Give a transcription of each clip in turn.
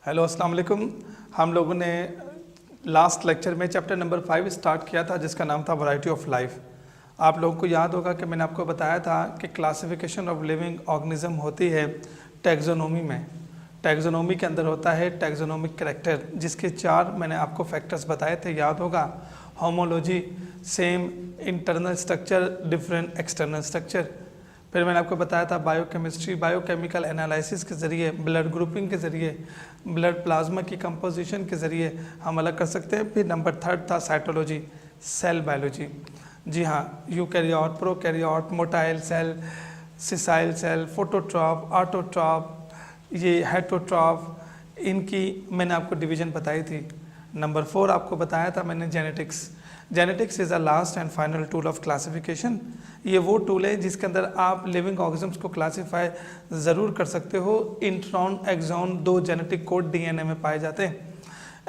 Hello अस्सलाम वालेकुम। हम लोगों ने लास्ट लेक्चर में चैप्टर नंबर 5 स्टार्ट किया था जिसका नाम था वैरायटी ऑफ लाइफ। आप लोगों को याद होगा कि मैंने आपको बताया था कि क्लासिफिकेशन ऑफ लिविंग ऑर्गेनिज्म होती है टैक्सोनॉमी में। टैक्सोनॉमी के अंदर होता है टैक्सोनॉमिक कैरेक्टर, जिसके 4 मैंने आपको फैक्टर्स बताए थे, याद होगा। Homology, same internal structure, different external structure. फिर मैंने आपको बताया था बायोकेमिस्ट्री, बायोकेमिकल एनालिसिस के ज़रिए, ब्लड ग्रुपिंग के ज़रिए, ब्लड प्लाज्मा की कंपोजिशन के ज़रिए हम अलग कर सकते हैं। फिर नंबर 3 था साइटोलॉजी, सेल बायोलॉजी। जी हाँ, eukaryote, prokaryote, motile cell, sessile cell, phototroph, autotroph, ये हेटरोट्रॉप, इनकी मैंने आपको डिवीज़न बताई थी। नंबर 4 आपको बताया था मैंने genetics. Genetics is a last and final tool of classification. ये वो टूल है जिसके अंदर आप लिविंग ऑर्गेनिज्म्स को क्लासीफाई ज़रूर कर सकते हो। Intron, exon 2 genetic code DNA में पाए जाते हैं।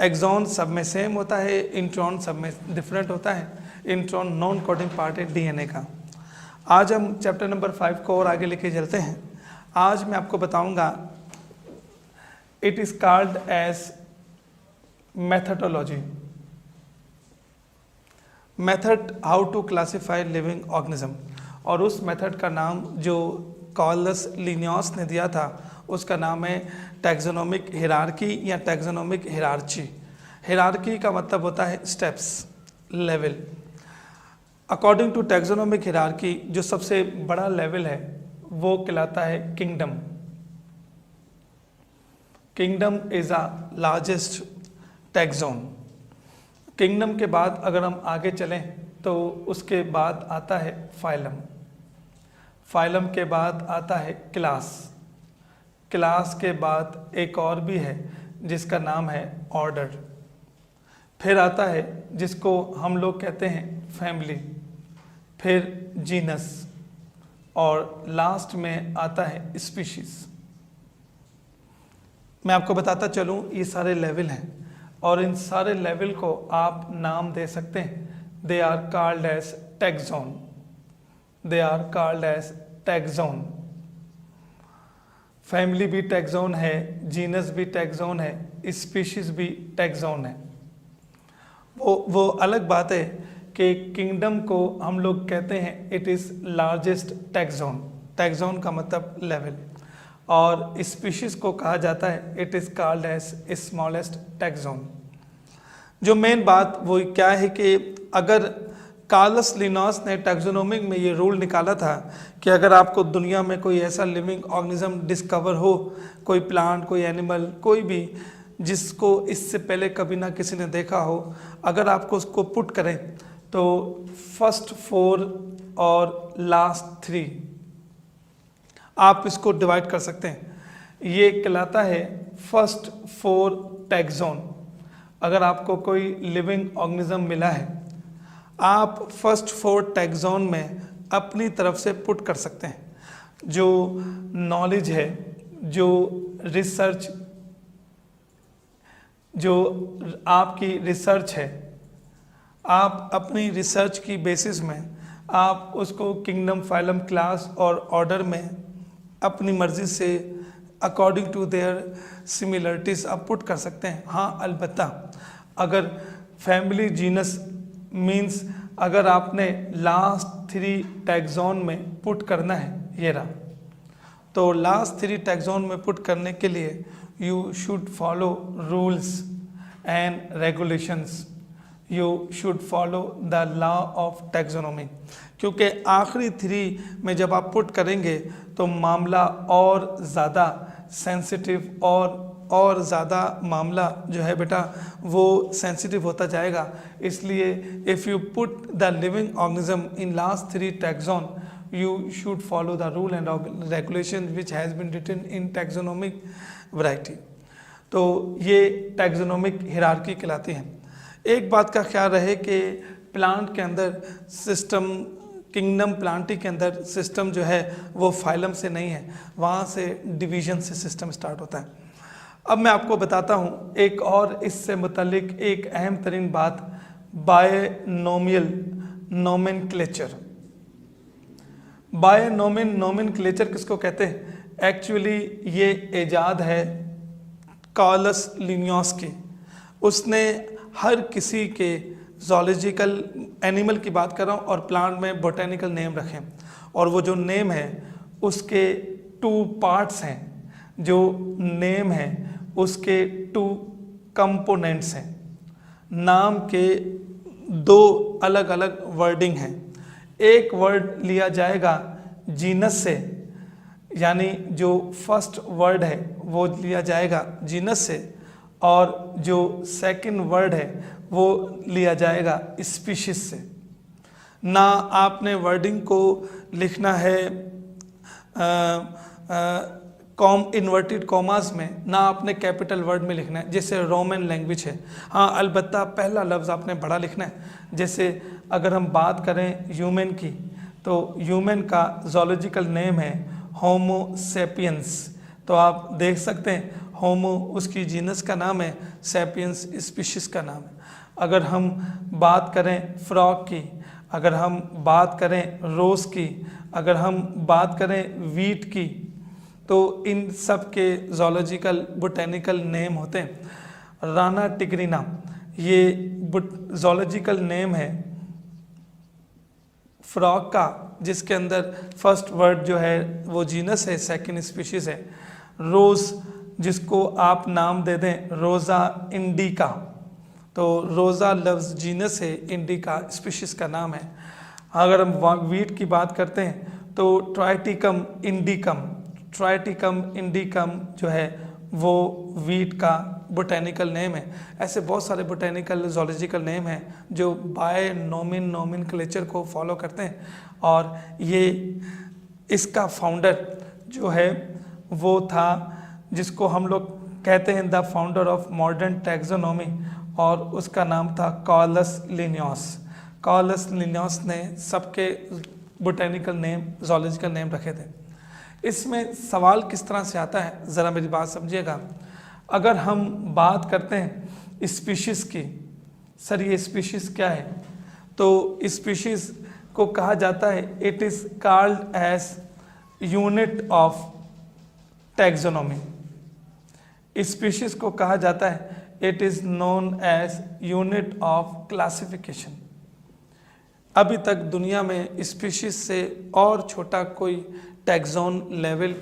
एक्सॉन सब में सेम होता है, इंट्रॉन सब में डिफरेंट होता है। इंट्रॉन नॉन कोडिंग पार्ट है डीएनए का। आज हम चैप्टर नंबर 5 को और आगे लेके चलते हैं। आज मैं आपको बताऊंगा it is called as methodology, method how to classify living organism. और उस मेथड का नाम जो कार्लस लिनियस ने दिया था उसका नाम है टैक्सोनॉमिक हिरार्की या टैक्सोनॉमिक हिरार्ची। हिरार्की का मतलब होता है steps, level. According to taxonomic hierarchy जो सबसे बड़ा लेवल है वो कहलाता है kingdom. Kingdom is a largest taxon. Kingdom के बाद अगर हम आगे चलें तो उसके बाद आता है फाइलम। फाइलम के बाद आता है क्लास। क्लास के बाद एक और भी है जिसका नाम है ऑर्डर। फिर आता है जिसको हम लोग कहते हैं फैमिली, फिर जीनस, और लास्ट में आता है स्पीशीज। मैं आपको बताता चलूँ ये सारे लेवल हैं और इन सारे लेवल को आप नाम दे सकते हैं। They are called as taxon. They are called as taxon. Family भी टैक्सोन है, जीनस भी टैक्सोन है, स्पीशीज भी टैक्सोन है। वो अलग बात है कि किंगडम को हम लोग कहते हैं it is largest taxon. Taxon का मतलब लेवल। और स्पीशीज को कहा जाता है it is called as smallest taxon. जो मेन बात वो क्या है कि अगर कार्लस लिनॉस ने टैक्सोनॉमिक में ये रूल निकाला था कि अगर आपको दुनिया में कोई ऐसा लिविंग ऑर्गेनिज्म डिस्कवर हो, कोई प्लांट, कोई एनिमल, कोई भी जिसको इससे पहले कभी ना किसी ने देखा हो, अगर आपको उसको पुट करें तो फर्स्ट 4 और लास्ट 3 आप इसको डिवाइड कर सकते हैं। ये कहलाता है फर्स्ट 4 टैक्सोन। अगर आपको कोई लिविंग ऑर्गेनिज्म मिला है, आप फर्स्ट 4 टैक्सोन में अपनी तरफ से पुट कर सकते हैं। जो नॉलेज है, जो रिसर्च, जो आपकी रिसर्च है, आप अपनी रिसर्च की बेसिस में आप उसको किंगडम, फाइलम, क्लास और ऑर्डर में अपनी मर्ज़ी से अकॉर्डिंग टू देयर सिमिलरिटीज़ आप पुट कर सकते हैं। हाँ, अलबत्ता अगर फैमिली, जीनस मींस अगर आपने लास्ट 3 टैक्सोन में पुट करना है, ये रहा, तो लास्ट 3 टैक्सोन में पुट करने के लिए you should follow rules and regulations. You should follow the law of taxonomy. क्योंकि आखिरी 3 में जब आप पुट करेंगे तो मामला और ज़्यादा सेंसिटिव और ज़्यादा मामला जो है बेटा वो सेंसिटिव होता जाएगा। इसलिए if you put the living organism in last 3 taxon, you should follow the rule and regulation which has been written in taxonomic variety। तो ये टैक्सोनॉमिक हिरार्की कहलाती है। एक बात का ख्याल रहे कि प्लांट के अंदर सिस्टम, किंगडम प्लांटी के अंदर सिस्टम जो है वो फाइलम से नहीं है, वहाँ से डिवीजन से सिस्टम स्टार्ट होता है। अब मैं आपको बताता हूँ एक और इससे मुतल्लिक एक अहम तरीन बात, बायनोमियल नोमेनक्लेचर। बायनोमियल नोमेनक्लेचर किसको कहते हैं? एक्चुअली ये इजाद है कार्लस लिनियस की। उसने हर किसी के जोलॉजिकल एनिमल की बात कर रहा हूँ और प्लांट में बोटेनिकल नेम रखे, और वो जो नेम है उसके 2 पार्ट्स हैं, जो नेम है उसके 2 कंपोनेंट्स हैं। नाम के 2 अलग अलग वर्डिंग हैं। एक वर्ड लिया जाएगा जीनस से, यानी जो फर्स्ट वर्ड है वो लिया जाएगा जीनस से, और जो सेकंड वर्ड है वो लिया जाएगा स्पीशीज से। ना आपने वर्डिंग को लिखना है इन्वर्टेड कॉमास में, ना आपने कैपिटल वर्ड में लिखना है जैसे रोमन लैंग्वेज है। हाँ, अलबत्ता पहला लफ्ज़ आपने बड़ा लिखना है। जैसे अगर हम बात करें ह्यूमन की, तो ह्यूमन का जोलॉजिकल नेम है होमो सेपियंस। तो आप देख सकते हैं होमो उसकी जीनस का नाम है, सेपियंस स्पीशीज का नाम है। अगर हम बात करें फ्रॉग की, अगर हम बात करें रोज़ की, अगर हम बात करें वीट की, तो इन सब के जोलॉजिकल बोटेनिकल नेम होते हैं। राना टिग्रिना ये जोलॉजिकल नेम है फ्रॉग का, जिसके अंदर फर्स्ट वर्ड जो है वो जीनस है, सेकंड स्पीशीज है। रोज़ जिसको आप नाम दे दें रोज़ा इंडिका, तो रोज़ा लफ्ज़ जीनस है, इंडिका स्पीशीज का नाम है। अगर हम वीट की बात करते हैं तो ट्राइटिकम इंडिकम, ट्राइटिकम इंडिकम जो है वो वीट का बोटेनिकल नेम है। ऐसे बहुत सारे बोटेनिकल जोलॉजिकल नेम हैं जो बाय नोमेनक्लेचर को फॉलो करते हैं, और ये इसका फाउंडर जो है वो था जिसको हम लोग कहते हैं the founder of modern taxonomy, और उसका नाम था कार्लस लिनियस। कार्लस लिनियस ने सबके बोटेनिकल नेम जोलॉजिकल नेम रखे थे। इसमें सवाल किस तरह से आता है, ज़रा मेरी बात समझिएगा। अगर हम बात करते हैं स्पीशीज़ की, सर ये स्पीशीज़ क्या है, तो स्पीशीज़ को कहा जाता है it is called as unit of taxonomy. Species को कहा जाता है it is known as unit of classification. अभी तक दुनिया में स्पीशीज़ से और छोटा कोई टैक्सोन लेवल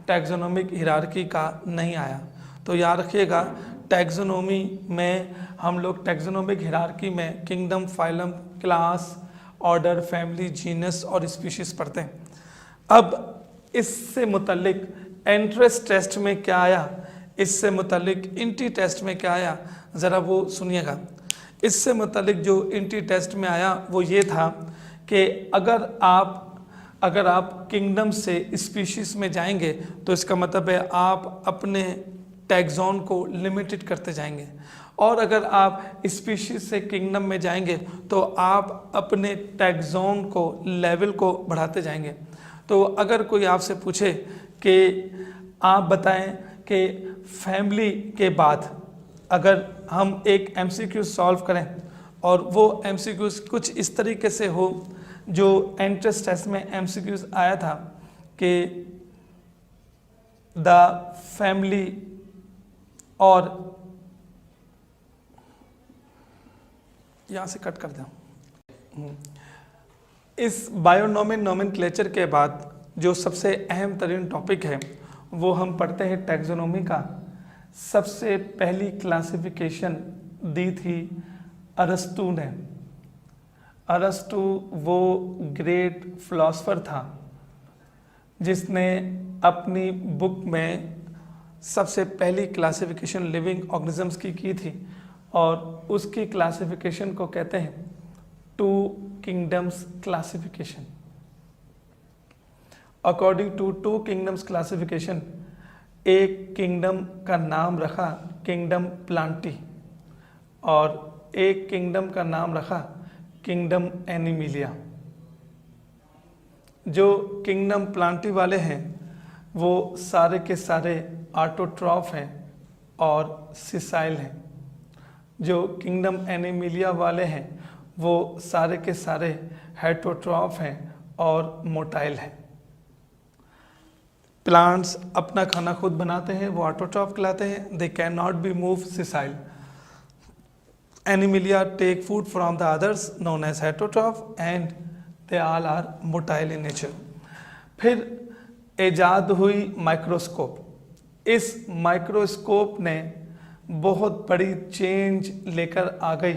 टैक्सोनॉमिक हिरार्की का नहीं आया। तो याद रखिएगा, टैक्सोनॉमी में हम लोग टैक्सोनॉमिक हिरार्की में kingdom, phylum, class, order, family, genus और स्पीशीज़ पढ़ते हैं। अब इससे मुतल्लिक एंट्रेंस टेस्ट में क्या आया, इससे मुतल्लिक इंटी टेस्ट में क्या आया, ज़रा वो सुनिएगा। इससे मुतल्लिक जो इंटी टेस्ट में आया वो ये था कि अगर आप किंगडम से स्पीशीज़ में जाएंगे तो इसका मतलब है आप अपने टैक्सोन को लिमिटेड करते जाएंगे, और अगर आप स्पीशीज़ से किंगडम में जाएंगे तो आप अपने टैक्सोन को लेवल को बढ़ाते जाएंगे। तो अगर कोई आपसे पूछे कि आप बताएं कि फैमिली के बाद अगर हम एक एमसीक्यू सॉल्व करें और वो एमसीक्यूज कुछ इस तरीके से हो जो एंट्रेंस टेस्ट में एमसीक्यूज आया था कि द फैमिली, और यहाँ से कट कर दें। इस बायोनॉमिन नोमेनक्लेचर के बाद जो सबसे अहम तरीन टॉपिक है वो हम पढ़ते हैं टैक्सोनॉमी का। सबसे पहली क्लासिफिकेशन दी थी अरस्तु ने। अरस्तु वो ग्रेट फिलोसोफर था जिसने अपनी बुक में सबसे पहली क्लासिफिकेशन लिविंग ऑर्गेनिजम्स की थी, और उसकी क्लासिफिकेशन को कहते हैं 2 kingdoms classification. According to 2 kingdoms classification, एक किंगडम का नाम रखा किंगडम प्लांटी, और एक किंगडम का नाम रखा किंगडम एनिमिलिया। जो किंगडम प्लांटी वाले हैं वो सारे के सारे ऑटोट्रॉफ हैं और सिसाइल हैं। जो किंगडम एनिमिलिया वाले हैं वो सारे के सारे हेटरोट्रॉफ हैं और मोटाइल हैं। प्लांट्स अपना खाना खुद बनाते हैं, वो ऑटोट्रॉफ कहलाते हैं। They can not be move sessile. Animalia take food from the others known as heterotroph and they all are motile in nature. फिर ईजाद हुई माइक्रोस्कोप। इस माइक्रोस्कोप ने बहुत बड़ी चेंज लेकर आ गई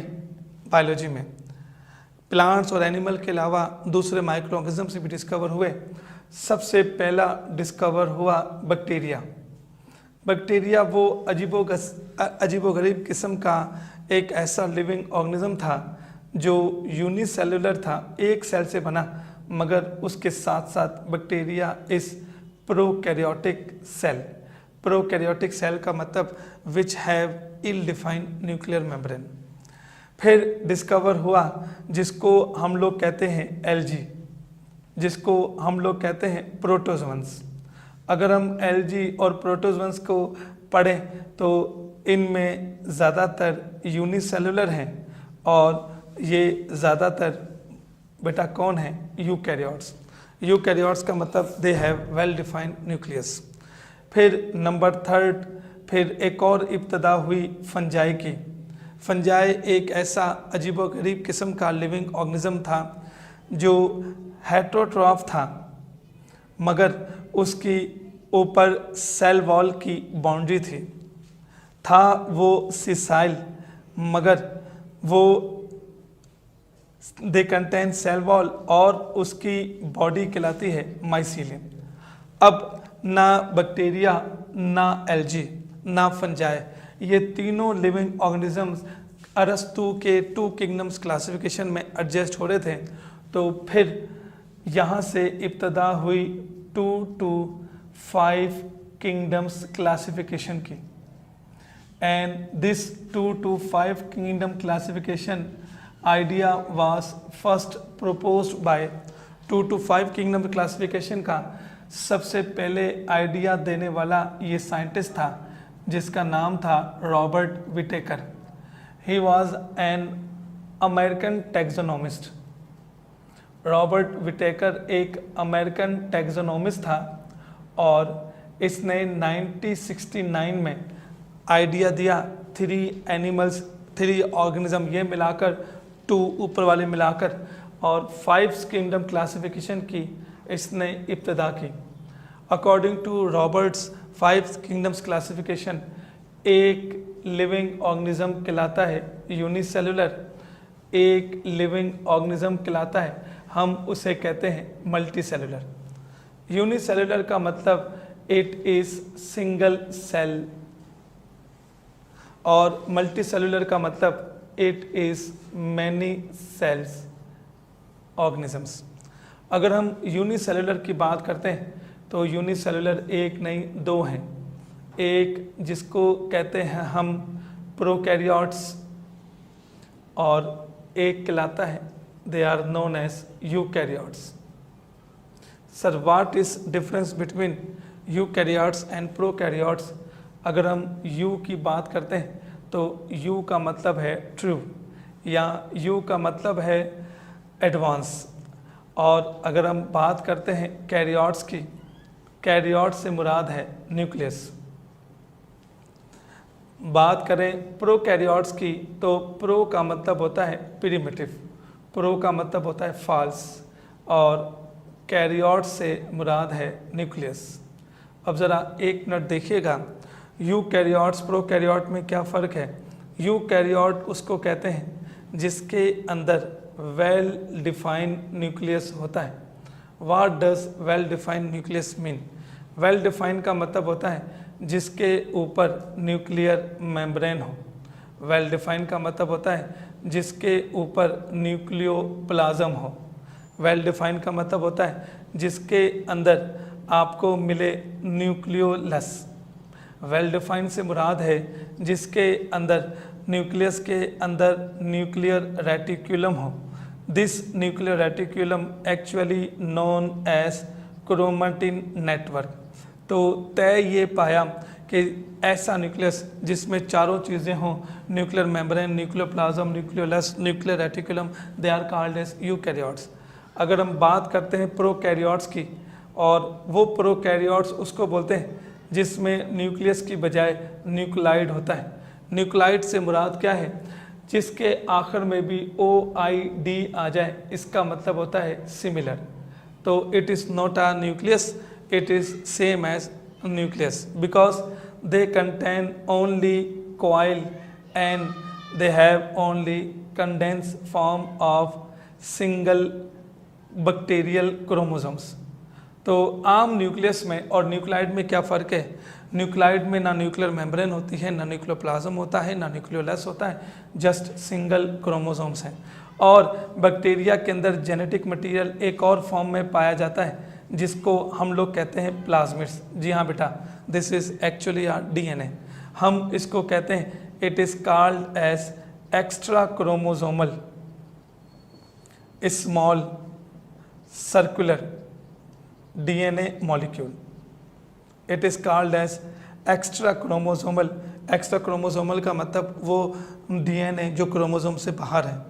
बायोलॉजी में। प्लांट्स और एनिमल के अलावा दूसरे माइक्रो ऑर्गेनिज्म से भी डिस्कवर हुए। सबसे पहला डिस्कवर हुआ बैक्टीरिया। बैक्टीरिया वो अजीबोगरीब किस्म का एक ऐसा लिविंग ऑर्गेनिज्म था जो यूनिसेलुलर था, एक सेल से बना, मगर उसके साथ साथ बैक्टीरिया इस प्रोकैरियोटिक सेल। प्रोकैरियोटिक सेल का मतलब which have ill defined nuclear membrane. फिर डिस्कवर हुआ जिसको हम लोग कहते हैं एलजी, जिसको हम लोग कहते हैं प्रोटोजोअन्स। अगर हम एलजी और प्रोटोजोअन्स को पढ़ें तो इनमें ज़्यादातर यूनिसेलुलर हैं और ये ज़्यादातर बेटा कौन है? यूकैरियोट्स। यूकैरियोट्स का मतलब they have well defined nucleus. फिर नंबर थर्ड, फिर एक और इब्तदा हुई फंजाई की। फंजाई एक ऐसा अजीबोगरीब किस्म का लिविंग ऑर्गेनिज्म था जो हेटरोट्रॉफ था, मगर उसकी ऊपर सेल वॉल की बाउंड्री थी। था वो सिसाइल, मगर वो दे कंटेन सेल वॉल और उसकी बॉडी कहलाती है माइसीलियम। अब ना बैक्टीरिया, ना एलजी, ना फंजाई, ये तीनों लिविंग ऑर्गेनिजम्स अरस्तु के 2 किंगडम्स क्लासिफिकेशन में एडजस्ट हो रहे थे। तो फिर यहाँ से इब्तदा हुई 2 to 5 किंगडम्स क्लासिफिकेशन की। And this 2 to 5 kingdom classification idea was first proposed by 2 to 5 kingdom classification का सबसे पहले आइडिया देने वाला ये साइंटिस्ट था जिसका नाम था Robert Whittaker. He was an American taxonomist. Robert Whittaker एक अमेरिकन टैक्सोनॉमिस्ट था और इसने 1969 में आइडिया दिया 3 ऑर्गेनिज्म ये मिलाकर, 2 ऊपर वाले मिलाकर, और 5 किंगडम क्लासिफिकेशन की इसने इब्तदा की। According to Robert's 5 kingdoms classification, एक लिविंग ऑर्गेनिज्म कहलाता है यूनिसेलुलर, एक लिविंग ऑर्गेनिज्म कहलाता है, हम उसे कहते हैं मल्टी सेलुलर। यूनिसेलुलर का मतलब इट इज सिंगल सेल और मल्टी सेलुलर का मतलब it is many cells organisms. अगर हम यूनिसेलुलर की बात करते हैं तो यूनिसेलुलर एक नहीं 2 हैं। एक जिसको कहते हैं हम प्रोकैरियोट्स और एक कहलाता है they are known as eukaryotes. Sir what is difference between eukaryotes and prokaryotes? अगर हम यू की बात करते हैं तो यू का मतलब है ट्रू या यू का मतलब है एडवांस। और अगर हम बात करते हैं कैरियोट्स की, कैरियोट से मुराद है न्यूक्लियस। बात करें प्रोकैरियोट्स की तो प्रो का मतलब होता है प्रिमिटिव, प्रो का मतलब होता है फॉल्स, और कैरियोट से मुराद है न्यूक्लियस। अब ज़रा एक मिनट देखिएगा, यूकैरियोट्स प्रोकैरियोट में क्या फ़र्क है। यूकैरियोट उसको कहते हैं जिसके अंदर वेल डिफाइंड न्यूक्लियस होता है। What does well defined nucleus mean? Well defined का मतलब होता है जिसके ऊपर न्यूक्लियर मेम्ब्रेन हो। वेल डिफाइंड का मतलब होता है जिसके ऊपर न्यूक्लियोप्लाज्म हो। वेल डिफाइंड का मतलब होता है जिसके अंदर आपको मिले न्यूक्लियोलस। वेल डिफाइंड से मुराद है जिसके अंदर न्यूक्लियस के अंदर न्यूक्लियर रेटिकुलम हो। This nuclear reticulum actually known as chromatin network. तो तय ये पाया कि ऐसा न्यूक्लियस जिसमें चारों चीज़ें हों, nuclear membrane, nucleoplasm, nucleolus, nuclear reticulum, they are called as eukaryotes. अगर हम बात करते हैं प्रोकैरियोट्स की और वो प्रोकैरियोट्स उसको बोलते हैं जिसमें न्यूक्लियस की बजाय न्यूक्लाइड होता है। न्यूक्लाइड से मुराद क्या है? जिसके आखिर में भी OID आ जाए, इसका मतलब होता है सिमिलर। तो it is not a nucleus, it is same as nucleus because they contain only coil and they have only condensed form of single bacterial chromosomes। तो आम न्यूक्लियस में और न्यूक्लाइड में क्या फ़र्क है? न्यूक्लाइड में ना न्यूक्लियर मेम्ब्रेन होती है, ना न्यूक्लियोप्लाज्म होता है, ना न्यूक्लियोलस होता है, जस्ट सिंगल क्रोमोसोम्स हैं। और बैक्टीरिया के अंदर जेनेटिक मटेरियल एक और फॉर्म में पाया जाता है जिसको हम लोग कहते हैं प्लाज्मिड्स। जी हाँ बेटा, this is actually a DNA। हम इसको कहते हैं, it is called as extra chromosomal small circular DNA molecule. It is called as extra chromosomal. Extra chromosomal का मतलब वो DNA जो क्रोमोसोम से बाहर है,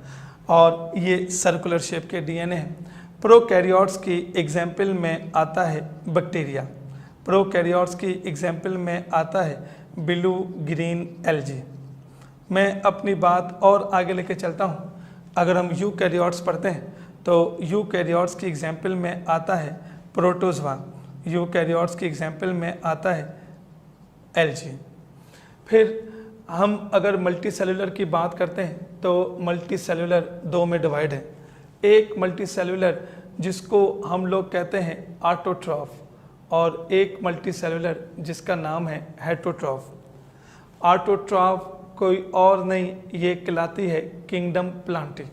और ये सर्कुलर शेप के DNA है। प्रोकैरियोट्स की एग्जाम्पल में आता है बैक्टीरिया। प्रोकैरियोट्स की एग्जाम्पल में आता है ब्लू ग्रीन एल्गी। मैं अपनी बात और आगे लेके चलता हूँ। अगर हम यूकैरियोट्स पढ़ते हैं तो यूकैरियोट्स की एग्जाम्पल में आता है प्रोटोजवा। यूकैरियोट्स की एग्जाम्पल में आता है एल्गी। फिर हम अगर मल्टी सेलुलर की बात करते हैं तो मल्टी सेलुलर दो में डिवाइड है। एक मल्टी सेलुलर जिसको हम लोग कहते हैं ऑटोट्रॉफ, और एक मल्टी सेलुलर जिसका नाम है हेटरोट्रॉफ। ऑटोट्रॉफ कोई और नहीं, ये कहलाती है किंगडम प्लांटी।